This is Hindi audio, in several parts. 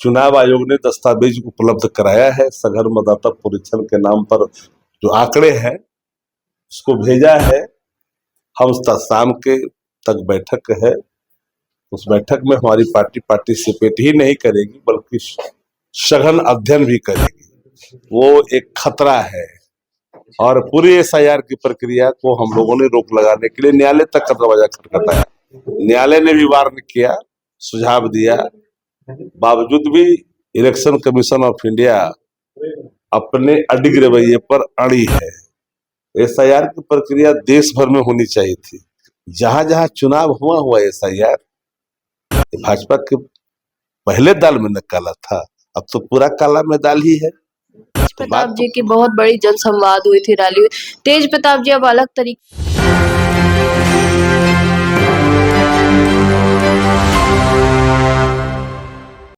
चुनाव आयोग ने दस्तावेज उपलब्ध कराया है। सघन मतदाता परीक्षण के नाम पर जो आंकड़े हैं उसको भेजा है। हम शाम के तक बैठक है। उस बैठक में हमारी पार्टी पार्टिसिपेट ही नहीं करेगी बल्कि सघन अध्ययन भी करेगी। वो एक खतरा है और पूरी एसआईआर की प्रक्रिया को हम लोगों ने रोक लगाने के लिए न्यायालय तक का दरवाजा खटखटाया। न्यायालय ने भी वार्न किया, सुझाव दिया, बावजूद भी इलेक्शन कमीशन ऑफ इंडिया अपने अडिग रवैये पर अड़ी है। एसआईआर की प्रक्रिया देश भर में होनी चाहिए थी। जहां जहां चुनाव हुआ एसआईआर भाजपा के पहले दाल में न काला था, अब तो पूरा काला में दाल ही है। प्रताप जी की बहुत बड़ी जनसंवाद हुई थी, रैली हुई। तेज प्रताप जी अब अलग तरीके।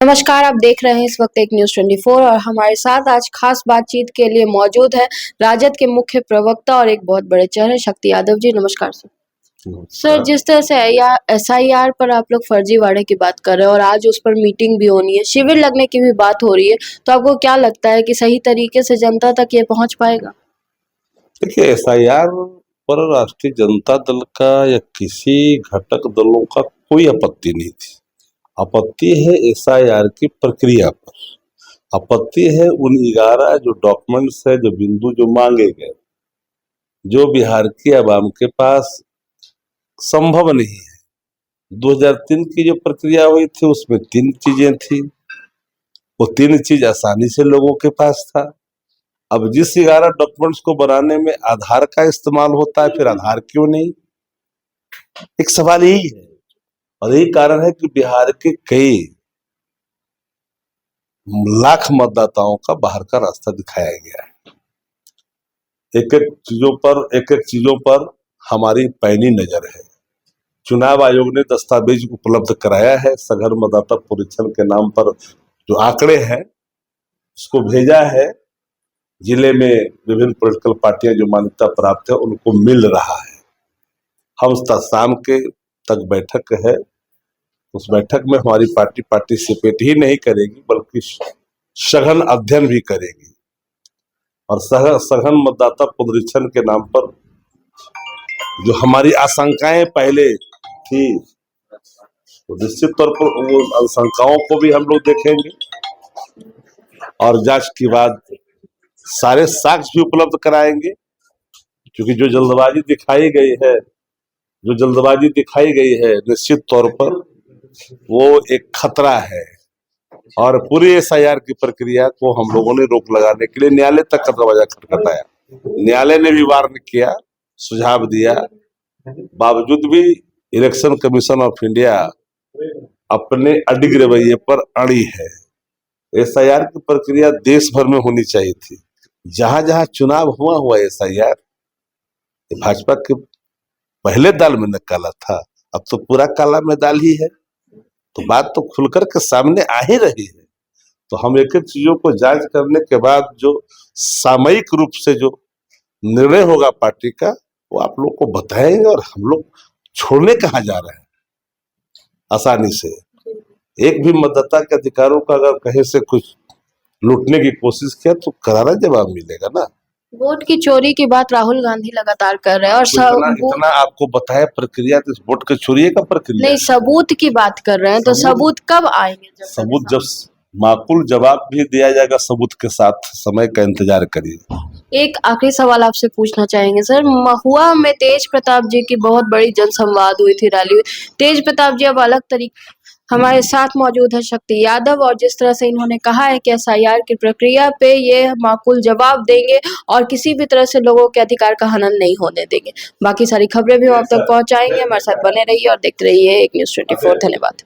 नमस्कार, आप देख रहे हैं इस वक्त एक न्यूज़ 24 और हमारे साथ आज खास बातचीत के लिए मौजूद है राजद के मुख्य प्रवक्ता और एक बहुत बड़े चेहरे शक्ति यादव जी। नमस्कार सर। सर, जिस तरह से एसआईआर पर आप लोग फर्जीवाड़े की बात कर रहे हैं और आज उस पर मीटिंग भी होनी है, शिविर लगने की भी बात हो रही है, तो आपको क्या लगता है कि सही तरीके से जनता तक ये पहुंच पाएगा? देखिए, एसआईआर पर राष्ट्रीय जनता दल का या किसी घटक दलों का कोई आपत्ति नहीं थी। आपत्ति है एसआईआर की प्रक्रिया पर। आपत्ति है उन 11 जो डॉक्यूमेंट्स है, जो बिंदु जो मांगे गए, जो बिहार की आवाम के पास संभव नहीं है। 2003 की जो प्रक्रिया हुई थी उसमें 3 चीजें थी, वो 3 चीज आसानी से लोगों के पास था। अब जिस 11 डॉक्यूमेंट्स को बनाने में आधार का इस्तेमाल होता है, फिर आधार क्यों नहीं? एक सवाल यही है और यही कारण है कि बिहार के कई लाख मतदाताओं का बाहर का रास्ता दिखाया गया है। एक एक चीजों पर हमारी पैनी नजर है। चुनाव आयोग ने दस्तावेज उपलब्ध कराया है। सघन मतदाता परीक्षण के नाम पर जो आंकड़े हैं उसको भेजा है। जिले में विभिन्न पॉलिटिकल पार्टियां जो मान्यता प्राप्त है उनको मिल रहा है। हम शाम के तक बैठक है। उस बैठक में हमारी पार्टी पार्टिसिपेट ही नहीं करेगी बल्कि सघन अध्ययन भी करेगी और सघन मतदाता परीक्षण के नाम पर जो हमारी आशंकाएं पहले थी तो निश्चित तौर पर वो आशंकाओं को भी हम लोग देखेंगे और जांच के बाद सारे साक्ष्य भी उपलब्ध कराएंगे। क्योंकि जो जल्दबाजी दिखाई गई है निश्चित तौर पर वो एक खतरा है और पूरी एसआईआर की प्रक्रिया को हम लोगों ने रोक लगाने के लिए न्यायालय तक का दरवाजा खटखटाया। न्यायालय ने भी वार्न किया, सुझाव दिया, बावजूद भी इलेक्शन कमीशन ऑफ इंडिया अपने अडिग रवैये पर अड़ी है। एसआईआर की प्रक्रिया देश भर में होनी चाहिए थी। जहां जहां चुनाव हुआ एसआईआर भाजपा के पहले दाल में न काला था, अब तो पूरा काला में दाल ही है। तो बात तो खुलकर के सामने आ ही रही है। तो हम एक एक चीजों को जांच करने के बाद जो सामयिक रूप से जो निर्णय होगा पार्टी का वो आप लोग को बताएंगे और हम लोग छोड़ने कहाँ जा रहे हैं आसानी से। एक भी मतदाता के अधिकारों का अगर कहीं से कुछ लूटने की कोशिश किया तो करारा जवाब मिलेगा ना। वोट की चोरी की बात राहुल गांधी लगातार कर रहे हैं और इतना आपको बताया प्रक्रिया, तो वोट के चोरी का प्रक्रिया नहीं, सबूत की बात कर रहे हैं। तो सबूत कब आएंगे? सबूत जब माकूल जवाब भी दिया जाएगा सबूत के साथ, समय का इंतजार करिए। एक आखिरी सवाल आपसे पूछना चाहेंगे सर। महुआ में तेज प्रताप जी की बहुत बड़ी जनसंवाद हुई थी, रैली हुई। तेज प्रताप जी अब अलग तरीके हमारे साथ मौजूद है शक्ति यादव और जिस तरह से इन्होंने कहा है कि एसआईआर की प्रक्रिया पे ये माकूल जवाब देंगे और किसी भी तरह से लोगों के अधिकार का हनन नहीं होने देंगे। बाकी सारी खबरें भी हम आप तक पहुंचाएंगे। हमारे साथ बने रहिए और देखते रहिए एक न्यूज़ 24। धन्यवाद।